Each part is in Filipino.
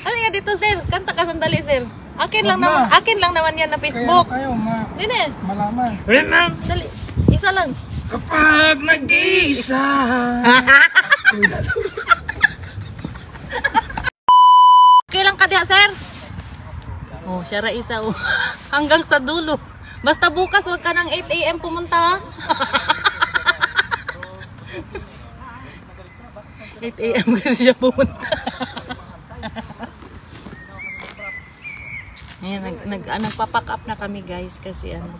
Ano nga dito, sir? Kanta ka sandali, sir. Akin lang naman yan na Facebook. Kayo, Dine. malaman. Dali. Isa lang. Kapag nag-iisa. Okay lang ka diha, sir? Oh, siya ra isa. Oh. Hanggang sa dulo. Basta bukas, wag ka ng 8 AM pumunta, ha? 8 AM kasi siya pumunta. Ayan, nagpa-pack up na kami, guys, kasi ano.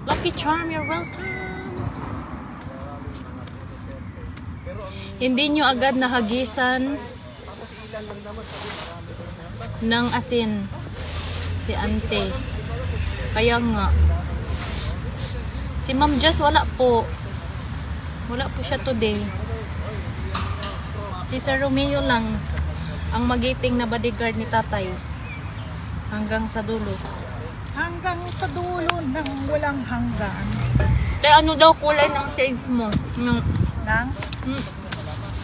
Lucky Charm, you're welcome. Hindi nyo agad nahagisan ng asin si ante. Kaya nga. Si Ma'am Jess wala po. Wala po siya today. Si Sir Romeo lang ang magiting na bodyguard ni tatay. Hanggang sa dulo. Hanggang sa dulo ng walang hanggan. Kaya ano daw kulay ng shades mo? Nang Hmm.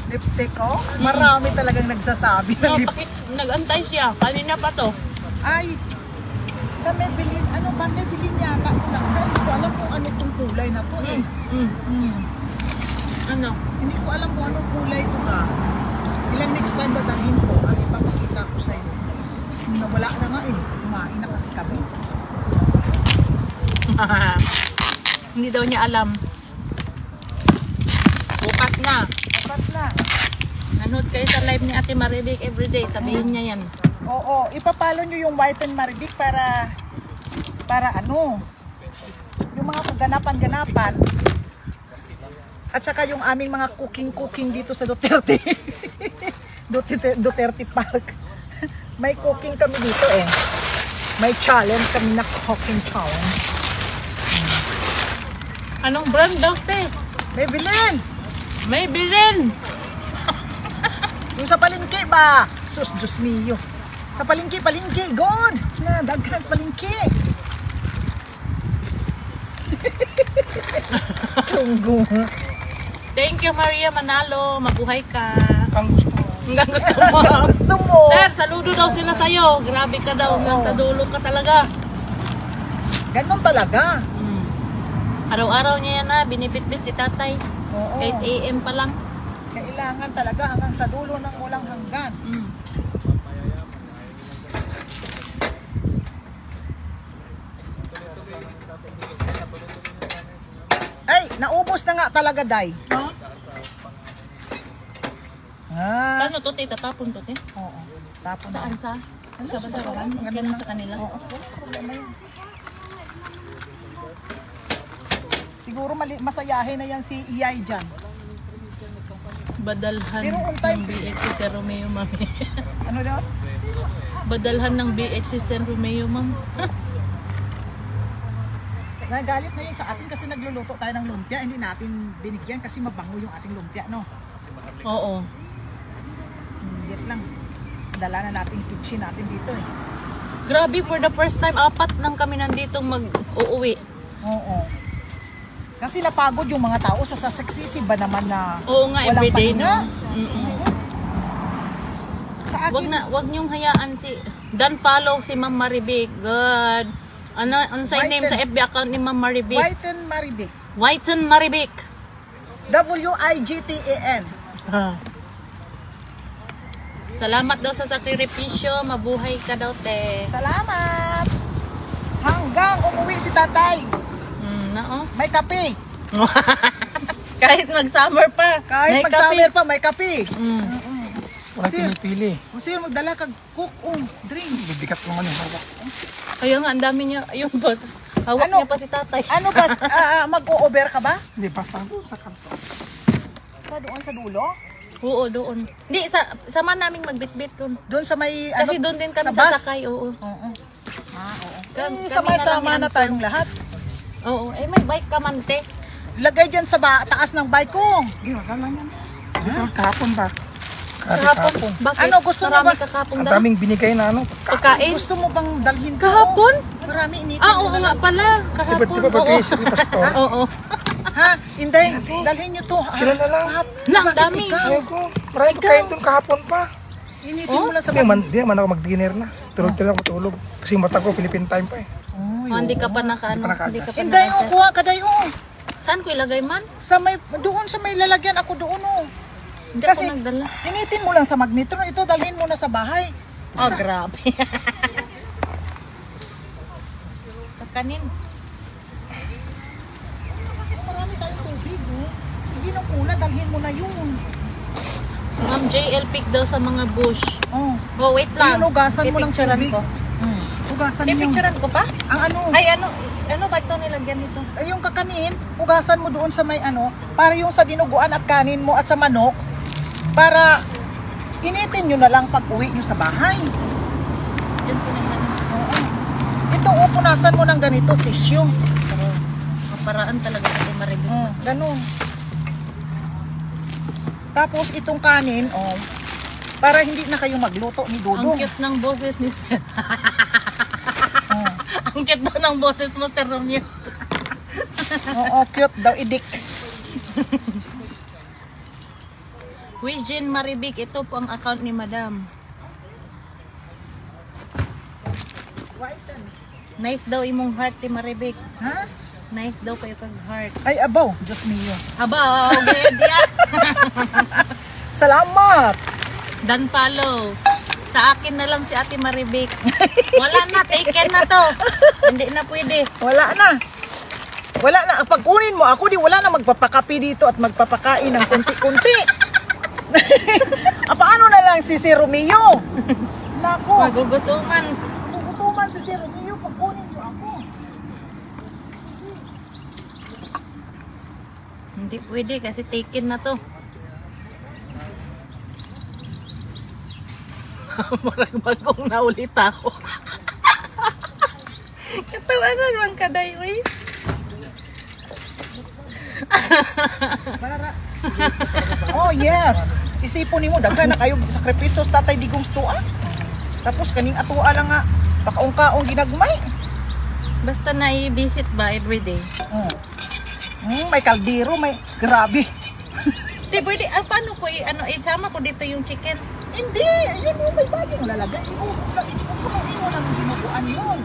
lipstick ko? Marami talagang nagsasabi ng lipstick. Nag-antay siya. Kanina pa to. Ay, sa Maybelline, ano ba? Maybelline yata ito lang. Kaya hindi ko alam kung ano itong kulay na to eh. Ano? Hindi ko alam kung anong kulay ito ka. Ilang next time dadalhin ko at ipapakita ko sa iyo. Nawala na nga eh. Kumain na kasi kami. Hindi daw niya alam. Bukas na. Bukas na. Nanood kayo sa live ni Ate Maribik everyday. Sabihin niya yan. Oo, ipapalo nyo yung White and Maribik para ano, yung mga kaganapan-ganapan. At saka yung aming mga cooking dito sa Duterte. Duterte Park. May cooking kami dito eh. May challenge kami na cooking challenge. Anong brand daw, te? Maybelline! Maybelline! Yung sa palengke ba? Sus, Diyos mio. Sa palengke, God! Na, daghan sa palengke. Tunggo. Thank you, Maria Manalo. Mabuhay ka. Ang gusto mo. Hanggang gusto mo. Gusto mo? Sir, saludo daw sila sa'yo. Grabe ka daw. Hanggang sa dulo ka talaga. Ganon talaga. Araw-araw niya yan na. Binipit-bit si tatay. Oo. 8 AM pa lang. Kailangan talaga hanggang sa dulo ng walang hanggan. Ay, naubos na nga talaga, Day. Huh? Ah. Paano to, te? Tatapon to, te? Oo. Tapon na. Saan sa? Sa Bandaran? Ganun sa kanila? Oo. Problema yun. Siguro masayahin na yan si Iyay dyan. Badalhan Pero on time. ng BX si Sir Romeo, mami. Ano daw? Badalhan ng BX si Sir Romeo, ma'am. Nagalit na yun sa atin kasi nagluluto tayo ng lumpia. Hindi natin binigyan kasi mabango yung ating lumpia, no? Oo. Hindi lang. Dala na natin kitchen natin dito eh. Grabe, for the first time, 4 nang kami nandito mag-uuwi. Oo. Kasi napagod yung mga tao sa sasaksisi ba naman na Oo nga, walang everyday, pahinga. no? Sa akin, Wag niyong hayaan si Dan follow si Ma'am Maribik. Good. Ano sa name sa FB account ni Ma'am Maribik? White and Maribik. Whiten Maribik. WIGTAN. Salamat daw sa sakripisyo. Mabuhay ka daw, te. Salamat! Hanggang umuwi si tatay. Nao. May kape. Kahit mag-summer pa. Kahit may mag-summer kape. pa, may kape. Wala pinipili. Kung sino magdala kag drinks. Bibigat naman yung hawak. Kaya nga, ang dami niya. Yung bot. Hawak Ano? niya pa si tatay. Ano ba? Mag-o-over ka ba? Hindi, basta sa kanto. Sa doon sa dulo? Oo, doon. Hindi, sama naming magbitbit doon. Doon sa may Kasi doon din kami sa bus? sasakay, oo. Oo. Oo. Kami Sama-sama na lang na tayong lahat. Oo, eh may bike ka man, te. Lagay dyan sa taas ng bike ko. Hindi, wala lang yan. Dito, kahapon ba? Kahapon. Bakit? Ano, gusto mo Marami ba? kakapon Ang daw. daming binigay na ano. Pagkain? Gusto mo bang dalhin ko? Kahapon? Marami initin. Ah, oo nga pala. Kahapon. Di ba babisi ni Pastor? Oo. Ha? Hindi, dalhin nyo to. Sila na lang. Nang Bakit dami. ikaw? Ayaw ko. Maraming pagkain doon kahapon pa. Initin mo lang sa Di man ako mag-dinner na. Tulog-tulog ako matulog. Kasi yung mata ko, Philippine time pa eh. Oh, hindi ka pa nakaano. Hindi pa Hindi ka pa Inday, oh, naka- kuha ka dayo. Saan ko ilagay man? Doon sa may lalagyan ako doon, oh. Hindi Kasi, ako nagdala. initin mo lang sa magnetron. Ito, dalhin mo na sa bahay. Oh, grabe. Pagkanin. Marami tayong tubig, oh. Sige, nung una, dalhin mo na yun. Ma'am JL pick daw sa mga bush. Oh. Oh, wait lang. Ayun, hugasan mo ng Pipicturean tubig. ko. Hugasan yung... Pipicturean ko pa? Ang ano, Ay, ano ba ito nilagyan nito? yung kakanin, hugasan mo doon sa may ano, para yung sa dinuguan at kanin mo at sa manok, para initin nyo na lang pag uwi nyo sa bahay. Diyan ko naman. Oo. Ito, punasan mo ng ganito, tissue. Pero, paraan talaga sa Maribel. Ganun. Tapos itong kanin, para hindi na kayo magluto ni Ang Dudong. cute ng boses ni Sir. Oh. Ang cute daw ng boses mo, Sir Romeo. Oo, cute daw, idik. Wijin Maribik, ito po ang account ni Madam. Nice daw imong heart ni Maribik. Ha? Nice daw kayo kag heart. Ay, abaw, Diyos niyo. Haba, okay, diya. Salamat! Dan follow. Sa akin na lang si Ate Maribik. Wala na, taken na to. Hindi na pwede. Wala na. Wala na. Pag kunin mo ako, wala na magpapakapi dito at magpapakain ng kunti-kunti. Paano na lang si Romeo? Nako. Magugutuman. Magugutuman si Romeo pag kunin mo ako. Hindi pwede kasi taken na to. Marag bagong naulit ako. Katawanan man kaday, uy. Para. Oh, yes. Isipon nimo daghan na kayo sakripisyo sa Tatay Digong Stua. Tapos kaning atua lang nga pakaong-kaong ginagmay. Basta na-visit ba everyday? May kaldero, may grabe. Di pwede, paano ko isama ko dito yung chicken? Hindi, yun mo may bagong lalagay. Punuin mo lang ginuguan yun.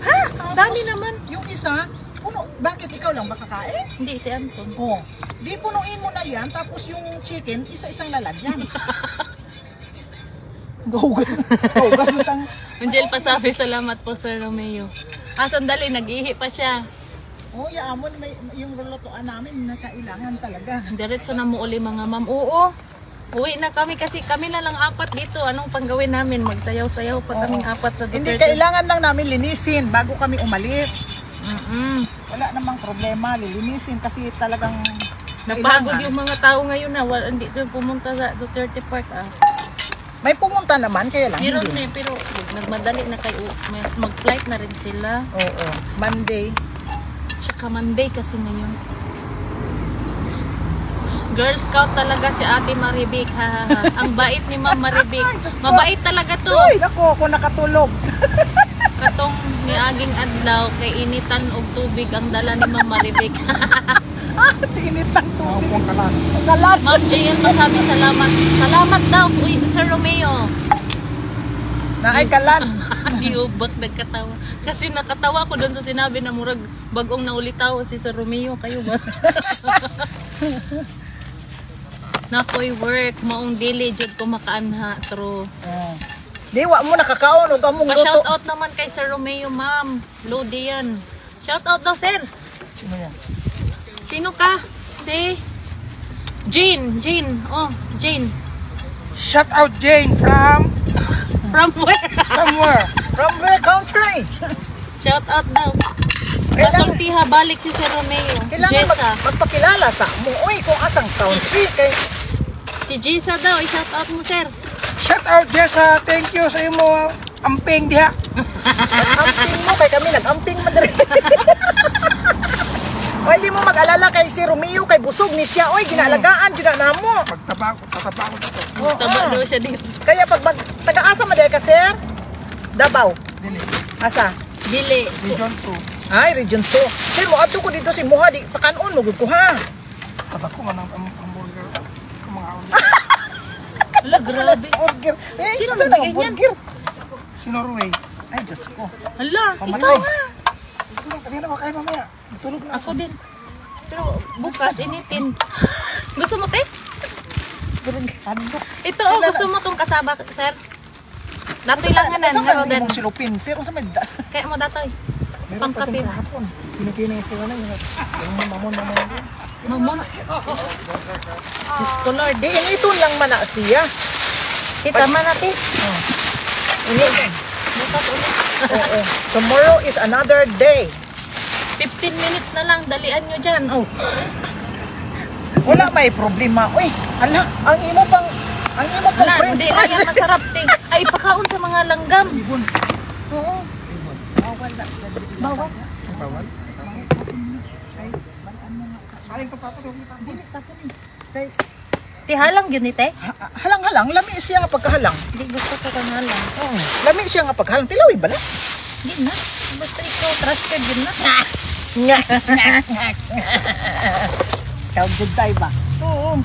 Ha? Dami naman. Yung isa, bakit ikaw lang makakain? Hindi, si Anton. Oh, di punuin mo na yan, tapos yung chicken, isa-isang lalagyan. Gahugas. Gahugas utang. Angel Pasabi, salamat po Sir Romeo. Sandali, nag-ihi pa siya. Oh, yaamon, yung rulutuan namin na kailangan talaga. Diretso na mo uli mga ma'am. Oo. Uwi na kami kasi kami na lang apat dito. Anong panggawin namin? Magsayaw-sayaw pa kaming apat sa Duterte. Hindi, kailangan lang namin linisin bago kami umalis. Mm-mm. Wala namang problema, lilinisin kasi talagang Napagod kailangan. yung mga tao ngayon na hindi doon pumunta sa Duterte Park. May pumunta naman, kaya lang Pero, hindi. pero nagmadali na kayo. Mag-flight na rin sila. Oo, Monday. Tsaka Monday kasi ngayon. Girl Scout talaga si Ate Maribik. Ha. Ang bait ni Ma'am Maribik. Ay, Diyos ko. Mabait talaga to. Uy, naku, ako nakatulog. Katong niaging adlaw kay initan og tubig ang dala ni Ma'am Maribik. Tinitang tubig. Nakupong ka lang. Kalat. Ma'am JL Pasabi, salamat. Salamat daw, Uy, Sir Romeo. Naay kalan. Giubak nagkatawa. Kasi nakatawa ko doon sa sinabi na murag bagong naulitaw si Sir Romeo. Kayo ba? Nakoy work, maong dili jud ko makaanha. True. Di, wa mo nakakaon o kamong Pa-shout luto. out naman kay Sir Romeo, ma'am. Lodi yan. Shout out daw, sir. Sino yan? Sino ka? Si Jane. Jane. Oh, Jane. Shout out Jane from From where? somewhere. From where country? Shout out daw. Kailangan- Pasultiha balik si Sir Romeo. Kailangan Jessa. magpakilala sa mo. Uy, kung asang country. Kay, Si Jessa daw. I-shout out mo, sir. Shout out Jessa, thank you sa imo amping diha. nag-amping mo. Kay kami nag-amping madre. Uy, di mo mag-alala kay si Romeo. Kay busog ni siya. Uy, ginalagaan. Dina na mo. Tataba ko dito. Oo. Taba daw siya dito. Kaya pag taga-asa madre ka, sir? Davao. Dili. Asa? Dili. Region Ay, Region 2. Sir, mo ato ko dito si Muha. Di, pakanon mo. Gud ko ha. 2. Tatak ko man ang hamburger. Ang mga burger. Eh, Sino ito na nagbigay ang niyan? burger. Si Norway. Ay, Diyos ko. Hala, Pamatay. ikaw nga. Ito lang, kanina makain mamaya. Tulog na. Ako din. Pero bukas, initin. Gusto mo, te? Ano? Ito, oh, gusto mo tong kasaba, sir? Datoy lang nga Saan nga, ka Rodan. mong silupin? Sir, sa may da... Kaya mo datoy. Meron pa Pangkapin. itong kahapon. Pinakinig ko na yun. Yung mamon. Mamon. Diyos ko, Lord. Di, initon lang man na siya. Kita man natin. Ini. Bukas ulit. Oo. Tomorrow is another day. 15 minutes na lang. Dalian nyo dyan. Oh. Wala may problema. Uy, ala, ang imo pang Wala, french hindi lang yan fries. masarap. Ting. Ay, pakaon sa mga langgam. Oo. Bawal na siya. Bawal. Bawal. Kain pa papa. Dili tapon ni. Kay Tihalang yun, te. halang-halang lami siya nga pagkahalang. Hindi gusto ko kang halang. Oo. Lami siya nga pagkahalang. Tilawi ba na? Hindi na. Basta ikaw, trusted yun na. Nga. Ikaw good tayo ba? Oo.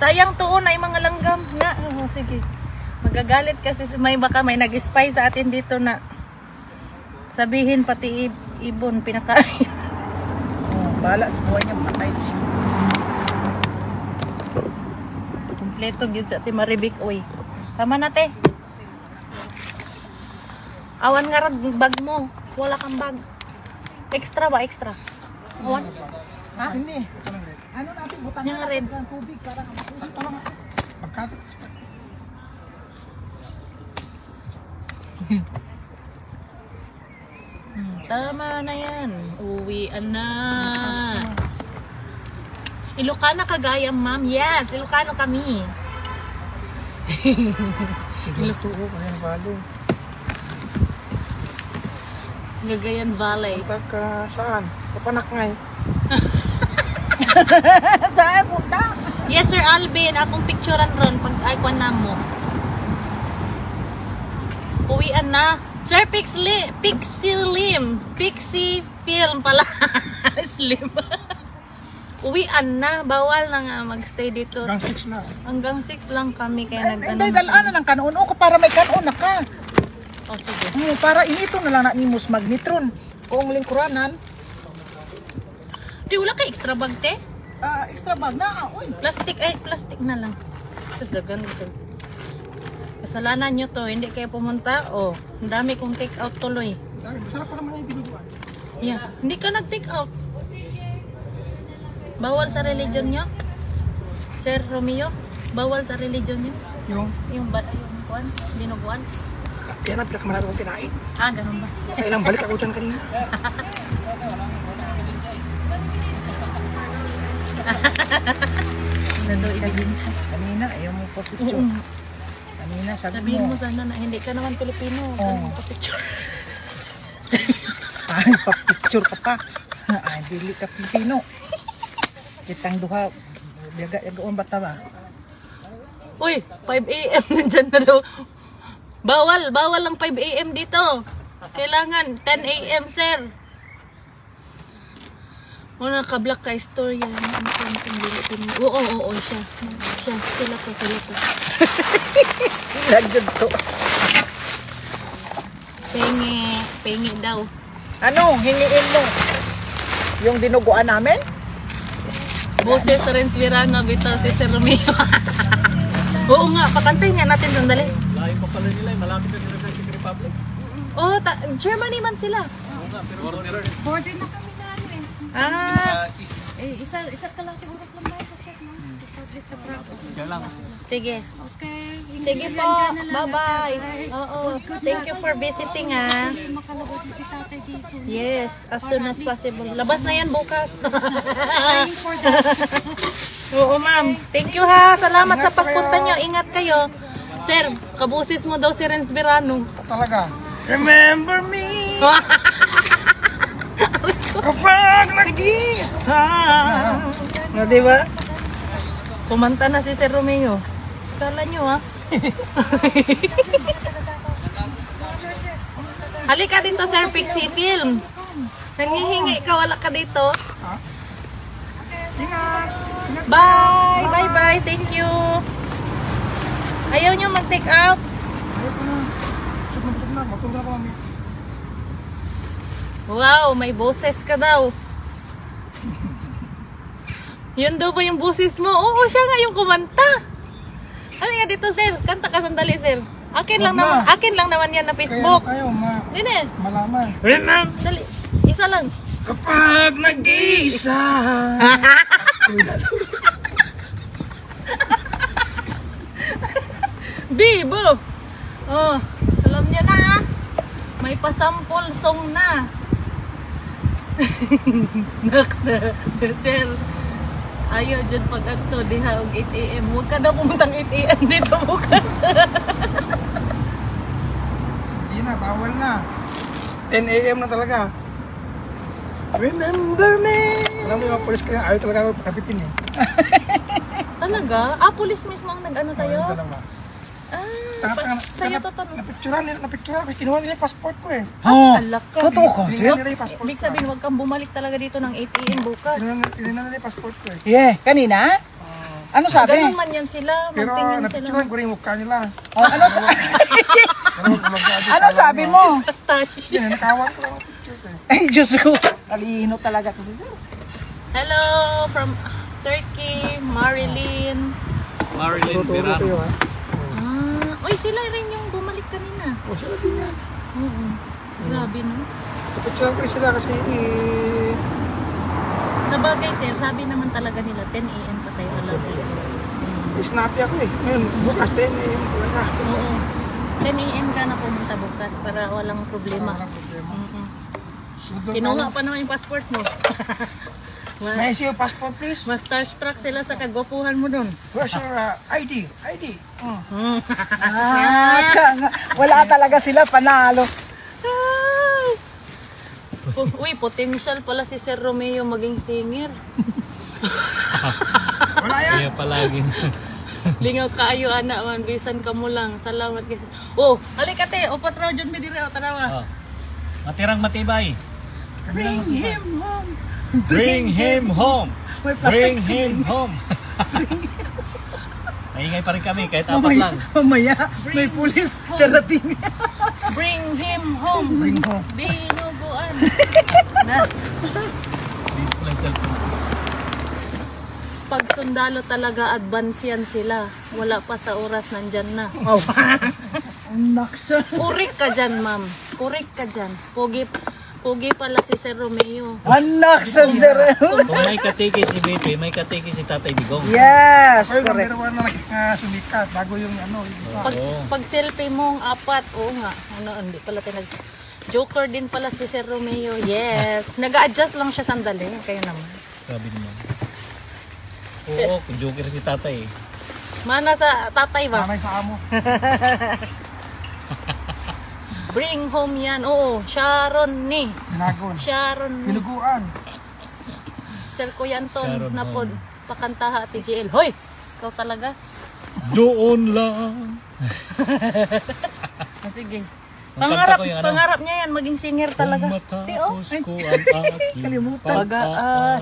Sayang tuon ay mga langgam. Nga, oh, sige. Magagalit kasi may baka may nag-spy sa atin dito na sabihin pati ibon pinakain. Bala sa buhay niya matay siya. Kompleto gyud sa ti Maribik oy. Tama na te. Awan nga rag bag mo. Wala kang bag. Extra ba extra? Awan. Ha? Hindi. Ano natin butang Yung red. ng tubig para ang Magkati. Tama na yan. Uwian na. Ilocana Cagayan, ma'am. Yes, Ilocano kami. Ilocano. Ayan, balo. Cagayan Valley. Taka, saan? Kapanak nga eh. Saan punta? Yes, Sir Alvin. Akong picturean ron pag icon na mo. Uwian na. Sir Pixie Film pala. Slim. Uwian na. Bawal na nga magstay dito. Hanggang 6 na. Hanggang 6 lang kami kaya Hindi, dalaan na ng kanon ko para may kanon na ka. Oh, sige. Para inito na lang na ni Mus Magnetron. Kung lingkuranan, Di wala kay extra bag te? extra bag na. Uy, Plastic na lang. Sus, dagan ito. Kasalanan nyo to, hindi kayo pumunta. Oh, ang dami kong take out tuloy. Masarap pa naman yung dinuguan. Yeah, hindi ka nag-take out. Bawal sa religion nyo? Sir Romeo, bawal sa religion nyo? Yung, Yung kuwan, dinuguan? yan ang pinakamalaro kong kinain. Ah, ganun ba? Kailang balik ako dyan kanina. Ano daw ibigin siya? kanina ayaw mo po picture. Kanina sabi Sabihin mo mo, sana na hindi ka naman Pilipino. Oo. Picture. ay pa-picture ka pa. Ay, dili ka Pilipino. Kitang duha, yaga-yagaon bata ba? Uy, 5 a.m. nandyan na daw. Bawal lang 5 a.m. dito. Kailangan 10 a.m. sir. Muna ka-black ka istorya. Oo, siya. Sila to. Lagyan to. Pengi daw. Ano, hingiin mo? Yung dinuguan namin? Boses Renz Virano, bitaw si Sir Romeo. Oo nga, pakantay nga natin sandali. Layo pa pala nila, malapit na sila sa Czech Republic. Oh, Germany man sila. Oo nga, pero border na kami na ano eh. Ah, Isa ka lang siguro lang tayo sa check no? Sa Prague. Diyan lang. sige. Okay. Sige po. Bye-bye. Oo. Thank you for visiting ha. Hindi makalabot si Tatay Jason. Yes, as soon as possible. Labas na yan bukas. Praying for that. Oo, ma'am. Thank you ha. Salamat sa pagpunta nyo. Ingat kayo. Sir, kabusis mo daw si Renz Virano. Talaga. Remember me kapag nag-isa. No, di ba? Kumanta na si Sir Romeo. Kala nyo ha. Halika dito, Sir Pixie Film. Nangihingi ka, wala ka dito. Bye! Bye-bye! Thank you! Ayaw nyo mag-take out? Busog na. Matulog na ako, mami. Wow! May boses ka daw. Yun daw ba yung boses mo? Oo, siya nga yung kumanta. Ano nga dito, sir? Kanta ka sandali, sir. Akin lang naman yan na Facebook. Kaya tayo, Dine. malaman. Dali. Isa lang. Kapag nag-iisa. Bibo! Oh, alam niyo na. May pasample song na. Naksa, sir. Ayaw dyan pag ato, diha og 8 AM. Huwag ka na pumuntang 8 AM dito bukas. Hindi na, bawal na. 10 AM na talaga. Remember me. Alam mo yung mga polis kaya ayaw talaga ako pakapitin eh. Talaga? Pulis mismo ang nag-ano sa'yo? Ayaw talaga. Sa'yo totoo. Napicturan. Kinuha nila yung passport ko eh. Alak ka. Totoo ka, Tinignan nila yung passport Ibig ko. sabihin, huwag kang bumalik talaga dito ng 8 AM bukas. Tinignan nila yung passport ko eh. Yeah, kanina? Ano sabi? Ganun man yan sila. Pero Magtingin sila. napicturan ko rin yung mukha nila. Oh, ano sabi mo? Yan, nakawan ko lang ang picture ko eh. Ay, Diyos ko. Talino talaga to si sir. Hello from Turkey, Marilyn. Marilyn Tutulog Pirano. kayo ha. Uy, sila rin yung bumalik kanina. O sila din yan. Oo. Grabe no. Napicturan ko rin sila kasi Sa bagay sir, sabi naman talaga nila 10 AM pa tayo allowed dito. snappy ako eh. Ngayon, bukas 10 AM talaga. Oo. 10 AM ka na pumunta bukas para walang problema. Walang problema. Mm-mm. Sudol Kinuha tayo. pa naman yung passport mo. May issue passport please. Mas starstruck sila sa kagwapuhan mo dun. Where's your ID? ID. Wala talaga sila panalo. Uy, potential pala si Sir Romeo maging singer. Wala yan. Kaya palagi. Lingaw kaayo ana man bisan ka mo lang. Salamat kasi. Oh, halika te, upat raw jud mi dire tanawa. Matirang matibay. Bring him home. Bring him home. Bring him home. Maingay pa rin kami kahit apat lang. Mamaya, may pulis darating. Bring him home. Bring home. Dinuguan. Na. Dito lang cellphone. Pag sundalo talaga advance yan sila. Wala pa sa oras nandyan na. Naksa. Kurik ka dyan, ma'am. Kurik ka dyan. Pogi pala si Sir Romeo. Anak sa sir. Kung may katiki si Bebe, may katiki si Tatay Digong. Yes, Pero correct. number 1 na sumikat bago yung ano. Yung Pag selfie mong apat, oo nga. Ano, hindi pala tinag... Joker din pala si Sir Romeo. Yes. Nag-a-adjust lang siya sandali. Kayo naman. Grabe naman. Oo, kung joker si Tatay eh. Mana sa tatay ba? mamay sa amo. Bring home yan. Oo, Sharon ni. Nagon. Sharon ni. Pinuguan. Sir Kuya Anton, Sharon napod. Pakantaha ati GL. Hoy! Ikaw talaga? Doon lang. Sige. Ang kanta Pangarap, ko yung ano? pangarap niya yan, maging singer talaga. Kung matapos ko ang aking Pag-aaral.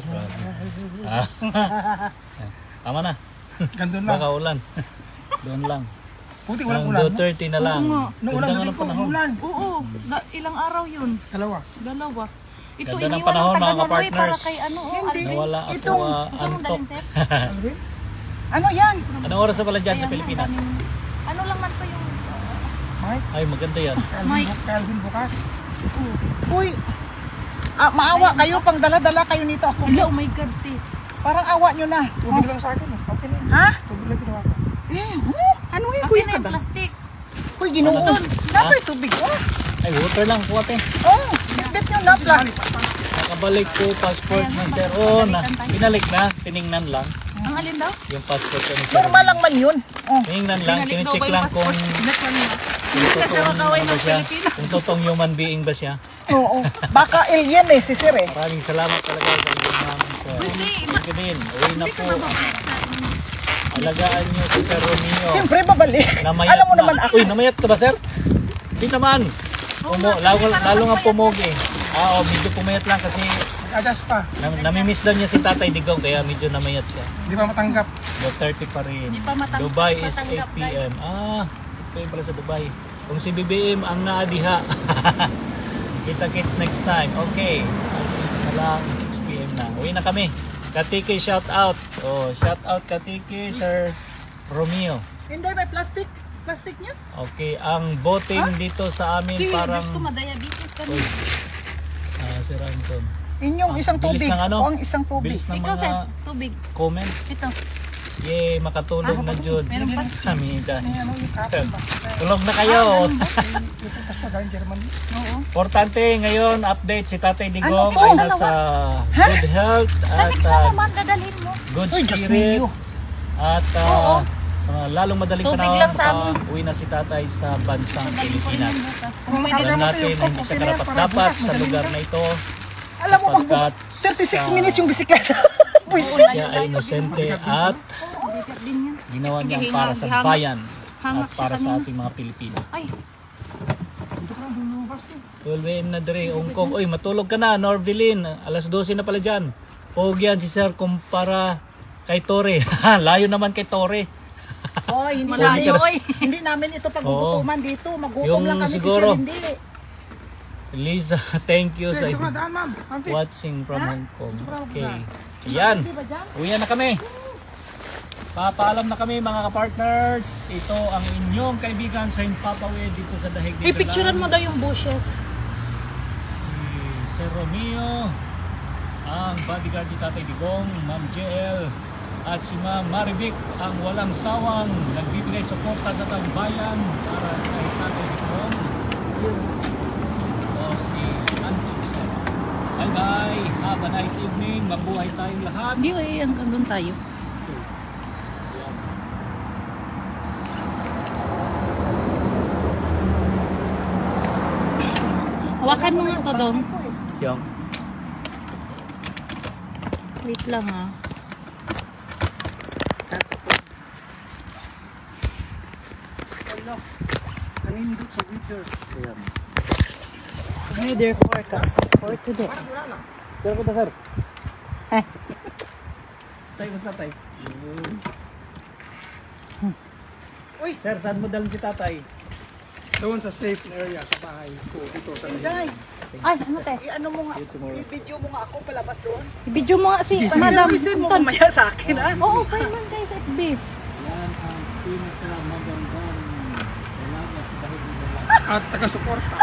Tama na. Gandun lang. Baka ulan. Doon lang. Puti walang Nang ulan. no? 2:30 na lang. Nung ulan Ganda nga natin ng ko, panahon. ulan. Oo, ilang araw yun? Dalawa. Dalawa. Ito Ganda ng iniwan panahon, ng mga taga-Nonoy para kapartners. kay ano, Nawala ako Itong- Gusto mong antok. dalhin, sir? Ano rin? Ano yan? Anong oras na pala dyan sa Ayan, Pilipinas? daming- Ano lang man to yung... Mike? Ay, maganda yan. Calvin bukas. Uy, maawa kayo, pang dala-dala kayo nito. Hello, oh my God, te. Parang awa nyo na. Tubig lang sa akin. Okay na yun. Ha? Tubig lang ginawa ko. Ano yung Akin kuya na ka yung ba? plastic. Uy, ginoo. Dapat tubig. Ay, water lang po ate. Oh, bitbit nyo na pla. Nakabalik po passport ng sir. Oo na. Binalik na. Tiningnan lang. Ang alin daw? Yung passport ko ni sir. Normal lang man yun. Oh. Tiningnan lang. Binalik daw Tinicheck ba yung lang kung passport? kung Hindi ka siya totoong makaway ano ng siya. Pilipinas. Kung totoong human being ba siya. Oo. Baka alien eh, si sir eh. Maraming salamat talaga sa inyong namin sir. Thank you din. Uwi na po. Alagaan niyo si Sir Romeo. Siyempre, babalik. Namayat Alam mo na. naman ako. Uy, namayat ka ba, sir? Hindi naman. Lalo nga pumogi. Oo, medyo pumayat lang kasi Adjust pa. Namimiss daw niya si Tatay Digong kaya medyo namayat siya. Hindi pa matanggap. 12:30 pa rin. Hindi pa matanggap- Dubai is matanggap, 8 p.m. Ito yung pala sa Dubai. Kung si BBM ang naadiha. Kita-kits next time. Okay. It's na lang, 6 p.m. na. Uwi na kami. Katiki, shout out. Oh, shout out Katiki, Sir Romeo. Hindi, may plastic. Plastic niya? Okay, ang voting dito sa amin parang Gusto madiabetes ka Uy. Sir Anton. Inyong isang bilis tubig. ng ano? O ang isang tubig. Bilis ng Ikaw, sir, mga tubig. comment. Ito. Yay, makatulog na Jud. Meron pa. Sa mida. Ano yung kapon ba? Tulog na kayo. Pupunta pa galing Germany. Oo. Importante ngayon, update si Tatay Digong Ano to? ay nasa good health at Saan naman dadalhin mo? good Uy, Diyos spirit. mio. At Oo. sa lalong madaling Tubig panahon, lang sa amin. uwi na si Tatay sa bansang Dadalhin ko rin Pilipinas. yung bukas. Kung Alam makagamot natin yung na hindi kopo, siya pinaya karapat-dapat para sa bukas, lugar madaling na ito. Alam mo, Sapagkat 36 minutes yung bisikleta. Buisit. siya ay inosente at Bigat din yan. ginawa niya Hihanga- para sa hihanga- bayan hanga at siya para sa kanina. ating mga Pilipino. Ay, 12 AM na dire, Hong Kong. Uy, matulog ka na, Norvilin. Alas 12 na pala dyan. Huwag yan si Sir kumpara kay Tore. Layo naman kay Tore. Oy, hindi malayo, namin, oy. hindi namin ito paggugutuman dito. Magutom Yung lang kami siguro. si Sir, hindi. Lisa, thank you sa Ito na daan, ma'am. Ma'am, Vic. watching from Hong Kong. Okay. Ayan. Di ba dyan? Uwi na kami. Papaalam na kami mga kapartners. Ito ang inyong kaibigan sa Himpapawe dito sa Dahig may picturean mo daw yung bushes. Si Sir Romeo, ang bodyguard ni Tatay Digong, Ma'am JL, at si Ma'am Marivic, ang walang sawang nagbibigay suporta sa taong bayan para kay Tatay Digong. O si Auntie Seth. Bye bye, have a nice evening, mabuhay tayong lahat. Hindi, hanggang doon tayo. Hawakan mo nga to, Dom. Yung. Wait lang, ah. Nanindot sa winter. Ayan. Weather forecast for today. Sir, punta sir. Eh. Tay, basta tay. Uy. Sir, saan mo dalhin si tatay? Doon sa safe area sa bahay ko. Dito sa Day, Ay, ano te? i-ano mo nga, i-video mo nga ako palabas doon. I-video mo nga si Madam. Madam, mo mamaya sa akin, ha? Oo, kayo man guys, FB. Yan ang pinakamagandang dalaga sa Dahig ni Dalaga. at taga-suporta.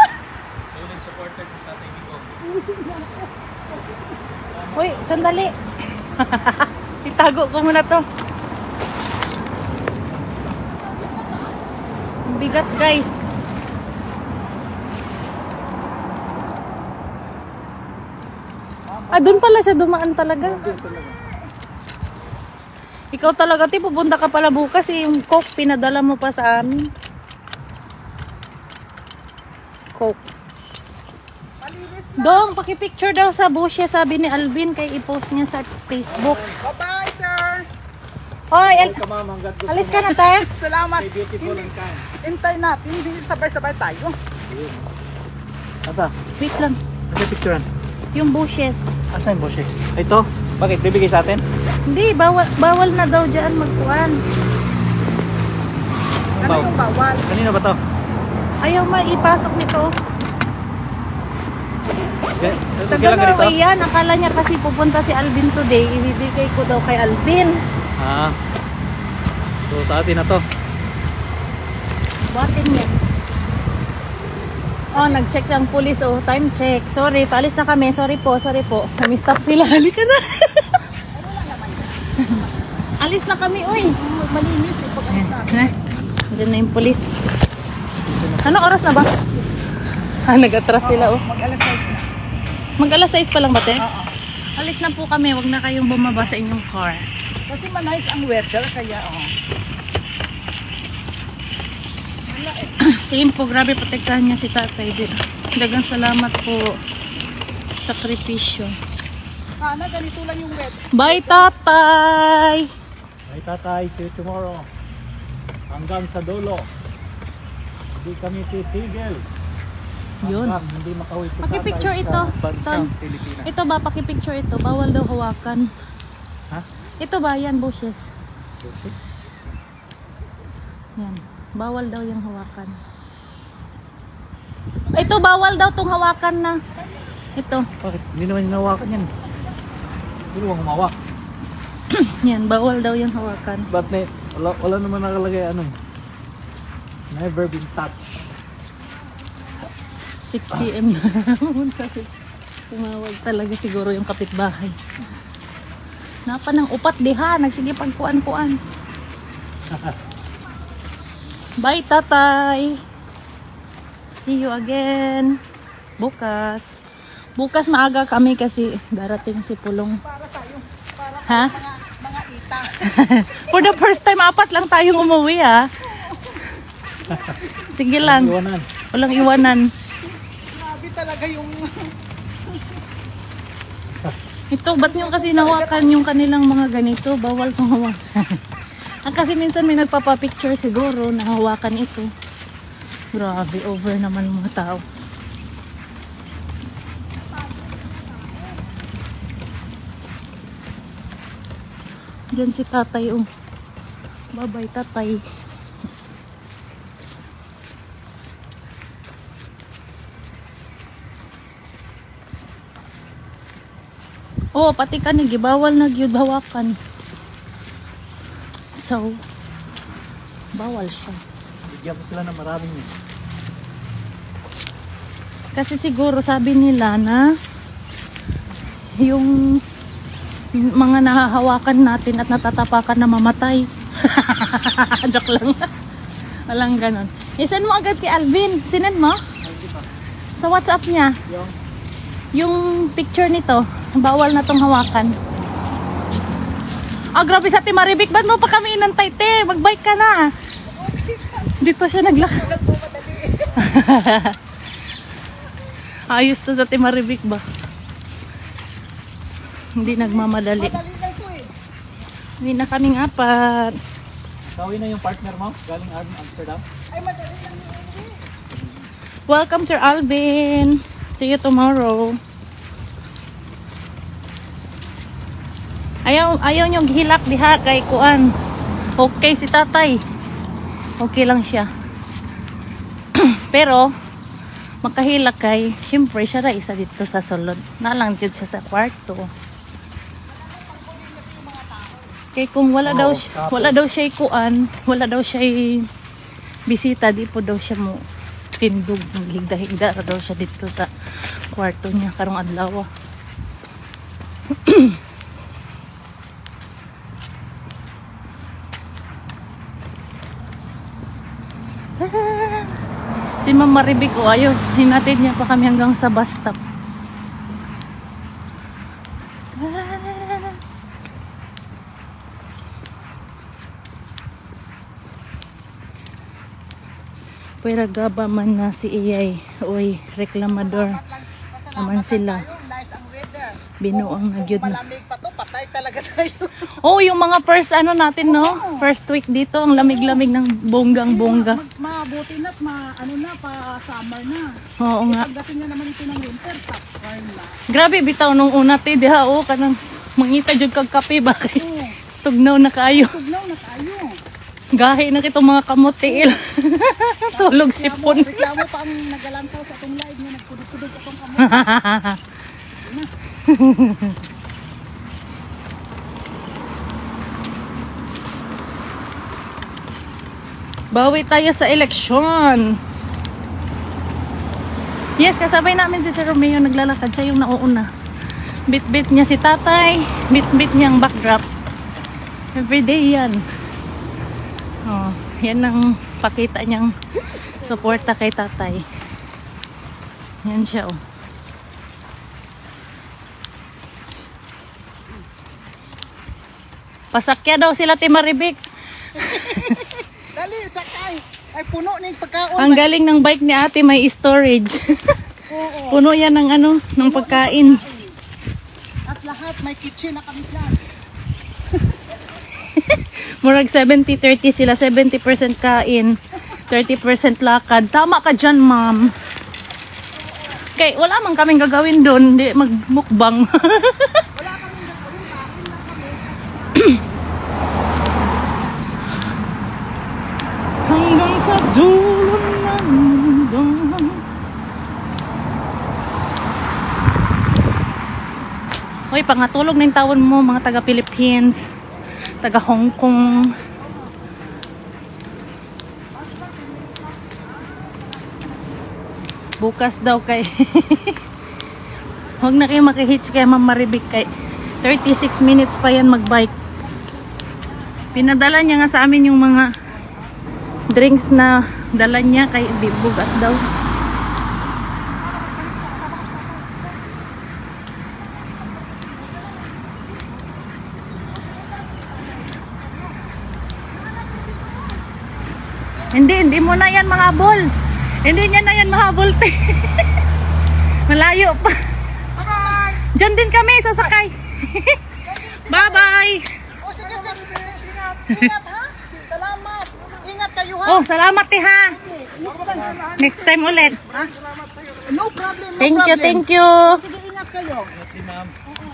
Solid supporter si Tatay Digong. Uy, sandali. Itago ko muna to. Ang bigat guys. Ah, doon pala siya dumaan talaga. Ikaw talaga, ti, pupunta ka pala bukas. Yung Coke, pinadala mo pa sa amin. Coke. Dong, pakipicture daw sa bushes, sabi ni Alvin, kay i-post niya sa Facebook. Bye-bye, sir. Hoy, Welcome ma'am, hanggat gusto alis ka na, te. Salamat. Stay beautiful Hindi, and kind. hintay natin, hindi sabay-sabay tayo. Ata, Wait lang. ano picturean? Yung bushes. Asan yung bushes? Ito? Bakit? Bibigay sa atin? Hindi, bawal na daw dyan magkuhan. Ano yung bawal? Kanino ba to? Ayaw maipasok nito. Taga Kailan ganito? Norway yan. Akala niya kasi pupunta si Alvin today. Ibibigay ko daw kay Alvin. Ah. So sa atin na to. Buhatin niya. Oh, nag-check ng pulis. Oh, time check. Sorry, paalis na kami. Sorry po. Kami-stop sila. Halika na. Alis na kami, uy. Malinis eh, pag-alis natin. Diyan na yung pulis. Ano oras na ba? Nag-atras sila, oh. Mag-alas 6 na. Mag-alas 6 pa lang ba, te? Oo. Alis na po kami. Huwag na kayong bumaba sa inyong car. Kasi manice ang weather, kaya Same po. Grabe, protektahan niya si tatay. Dagang salamat po. Sakripisyo. Sana ganito lang yung weather. Bye, tatay! Ay tatay, see you tomorrow. Hanggang sa dulo. Hindi kami titigil. Yun. Hindi makauwi po Pakipicture tatay ito. sa bansang Ton. Pilipinas. Ito ba, pakipicture ito. Bawal daw hawakan. Ha? Ito ba, yan, bushes. Yan. Bawal daw yung hawakan. Ito, bawal daw tong hawakan na. Ito. Bakit? Hindi naman hinawakan yan. Hindi naman humawak. Yan, bawal daw yung hawakan. But wala naman nakalagay ano eh. Never been touched. 6 PM na. Tumawag talaga siguro yung kapitbahay. Napa ng upat diha, nagsige pagkuan-kuan. Bye, tatay. See you again. Bukas. Bukas maaga kami kasi darating si Pulong. Ha? Mga ita. For the first time, 4 lang tayong umuwi, ha? Sige lang. Iwanan. Walang iwanan. Grabe talaga yung... Ito, ba't nyo kasi nawakan yung kanilang mga ganito? Bawal kong hawakan. Kasi minsan may nagpapapicture siguro na hawakan ito. Grabe, over naman mga tao. Diyan si tatay, oh. Bye-bye, tatay. Oh, pati ka ni gibawal na gyud hawakan. So, bawal siya. Bigyan ko sila ng maraming Kasi siguro sabi nila na yung mga nahahawakan natin at natatapakan na mamatay. Joke lang. Walang ganon. I-send mo agad kay Alvin. Sinend mo? Sa WhatsApp niya. Yung picture nito. Bawal na tong hawakan. Ah, grabe sa Timaribik. Ba't mo pa kami inantay, te? Mag-bike ka na. Dito siya naglakad. Ayos to sa Timaribik ba? Hindi nagmamadali. Madali lang to eh. Hindi na kaming 4. Kawin na yung partner mo galing Amsterdam. Ay, madali lang yun. Welcome to Alvin. See you tomorrow. Ayaw nyo hilak diha kay kuan. Okay si tatay. Okay lang siya. Pero makahilak kay, syempre siya na isa dito sa sulod. Nalang dito siya sa kwarto. Kay kung wala daw siya kuan, wala daw siya bisita, di po daw siya mo tindog, higda-higda daw siya dito sa kwarto niya karong adlaw. Si Ma'am Maribik, oh, ayaw. Hinatid niya pa kami hanggang sa bus stop. Pero gaba man na si Iyay. Uy, reklamador. Naman sila. Nice ang weather. Binuang na gyud na. Malamig pa to, patay talaga tayo. Oh, yung mga first ano natin, no? First week dito, ang lamig-lamig ng bonggang-bongga. Mabuti na't ano na, pa summer na. Oo nga. Pagdating na naman ito ng winter, top warm na. Grabe bitaw nung una ti diha, oh, kanang mangita jud kag kape ba kay tugnaw na kaayo. Tugnaw na tayo. Gahi na kitong mga kamotiil. Tulog sipon. Reklamo pa ang nagalantaw sa itong live na nagkudog-kudog akong kamot. Bawi tayo sa eleksyon. Yes, kasabay namin si Sir Romeo, naglalakad siya yung nauuna. Bit-bit niya si tatay, bit-bit niya ang backdrop. Everyday yan. Oh, yan ang pakita niyang suporta kay tatay. Yan siya, oh. Pasakya daw sila Timaribik. Dali, sakay. Ay, puno na yung pagkaon. Ang galing ng bike ni ate, may storage. Puno yan ng ano, ng pagkain. At lahat, may kitchen na kami dyan. Murag 70-30 sila, 70% kain, 30% lakad. Tama ka dyan, ma'am. Kay wala man kaming gagawin doon, hindi magmukbang. Hanggang sa dulo ng mundo. Hoy, pangatulog ng tawon mo mga taga Philippines, taga Hong Kong. Bukas daw kay huwag na kayo makihitch kay Ma'am Maribik kay 36 minutes pa yan magbike. Pinadala niya nga sa amin yung mga drinks na dala niya kay bugat daw. Hindi mo na yan mga bol. Hindi niya na yan mahabol, te. Malayo pa. Bye-bye! Diyan din kami, sasakay. Bye-bye! O sige, ingat. Ingat ha? Salamat. Ingat kayo ha? Oh, salamat, te, ha. Next time ulit. Ha? No problem, no Thank you, problem. thank you. Sige, ingat kayo. Si ma'am.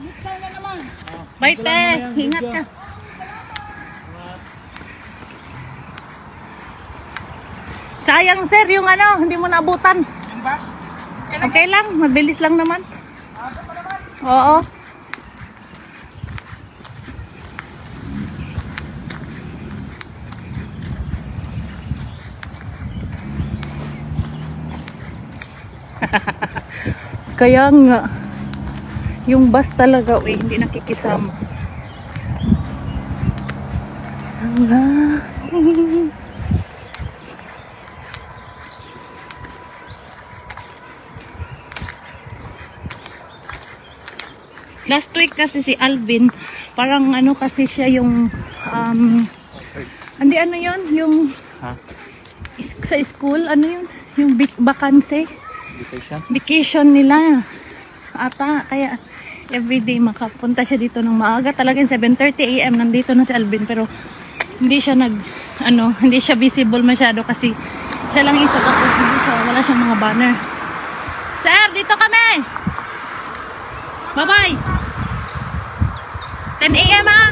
Next time na naman. Bye, te. Ingat ka. Sayang, sir, yung ano, hindi mo naabutan. Okay lang, mabilis lang naman. Oo. Kaya nga, yung bus talaga, hindi nakikisama. Hanggang last week kasi si Alvin, parang ano kasi siya yung hindi ano yun, yung sa school, ano yun, yung vacancy, vacation nila ata, kaya everyday makapunta siya dito ng maaga, talagang 7:30 AM nandito na si Alvin, pero hindi siya hindi siya visible masyado kasi siya lang isa, tapos wala siyang mga banner. Sir, dito kami! Bye-bye! 10 AM ha!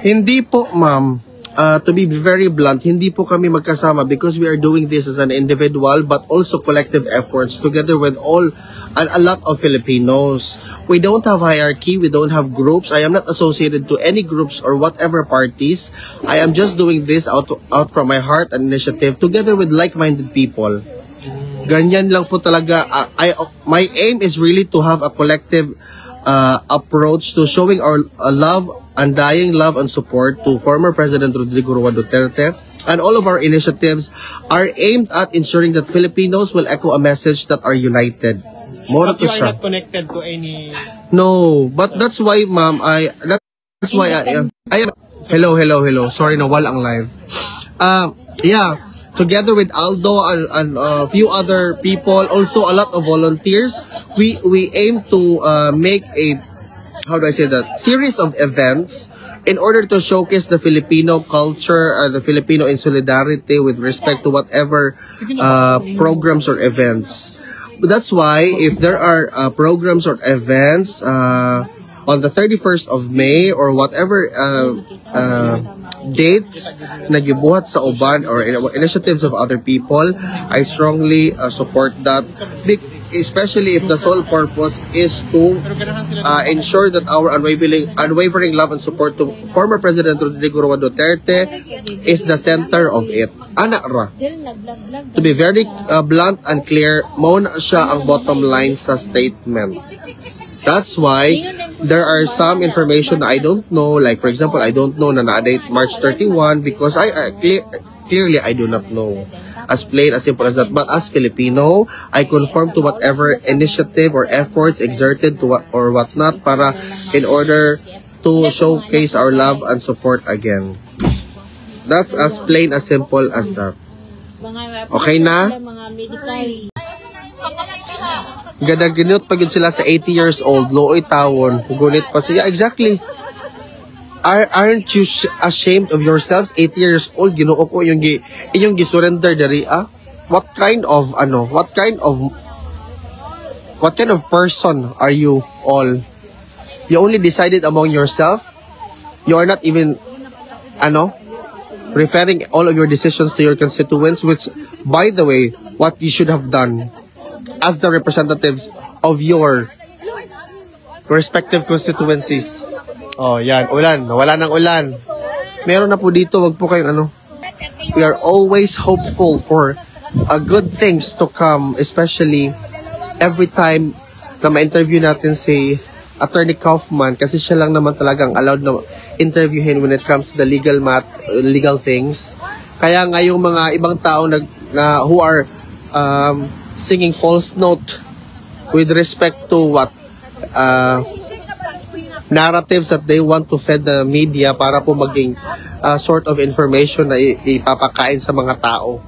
Hindi po, ma'am. To be very blunt, hindi po kami magkasama because we are doing this as an individual but also collective efforts together with a lot of Filipinos. We don't have hierarchy, we don't have groups. I am not associated to any groups or whatever parties. I am just doing this out from my heart and initiative together with like-minded people. Ganyan lang po talaga. My aim is really to have a collective approach to showing our love, undying love and support to former President Rodrigo Roa Duterte, and all of our initiatives are aimed at ensuring that Filipinos will echo a message that are united. More But to you are siya. not connected to any... No, but that's why, ma'am, that's why I hello. Sorry, no, walang live. Yeah, together with Aldo and a few other people, also a lot of volunteers, we aim to make a, how do I say that, series of events in order to showcase the Filipino culture, the Filipino in solidarity with respect to whatever programs or events. That's why if there are programs or events on the 31st of May or whatever dates na gibuhat sa uban or initiatives of other people, I strongly support that, especially if the sole purpose is to ensure that our unwavering love and support to former President Rodrigo Roa Duterte is the center of it. Ana ra. To be very blunt and clear, mo na siya ang bottom line sa statement. That's why there are some information that I don't know. Like for example, I don't know na na-date March 31 because clearly I do not know. As plain, as simple as that. But as Filipino, I conform to whatever initiative or efforts exerted to or whatnot para in order to showcase our love and support again. That's as plain, as simple as that. Okay na? Mga medical. Gadaginot pag yun sila sa 80 years old, looy tawon, gunit pa siya. Exactly. Aren't you ashamed of yourselves? 80 years old, ginoo ko yung gisurrender dari, ah? What kind of person are you all? You only decided among yourself? You are not even, referring all of your decisions to your constituents, which, by the way, what you should have done as the representatives of your respective constituencies. Oh, yan. Ulan. Nawala ng ulan. Meron na po dito. Wag po kayong We are always hopeful for good things to come, especially every time na ma-interview natin si Attorney Kaufman, kasi siya lang naman talagang allowed na interviewin when it comes to the legal things. Kaya nga yung mga ibang tao who are singing false note with respect to what narratives that they want to feed the media para po maging sort of information na ipapakain sa mga tao.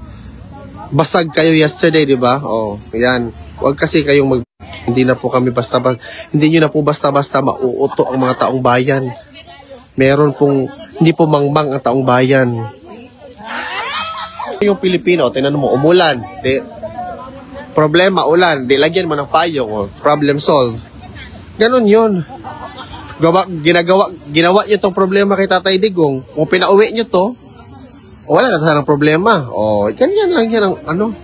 Basag kayo yesterday, di ba? Oh, yan. Huwag kasi kayong hindi na po kami hindi nyo na po basta-basta mauuto ang mga taong bayan. Meron pong hindi po mangmang ang taong bayan. Yung Pilipino, tinan mo, umulan. Problema, ulan. Lagyan mo ng payong. Problem solve. Ganon yun. Ginawa nyo tong problema kay Tatay Digong. Kung pinauwi nyo to, wala na sanang problema. O, ganyan lang yan ang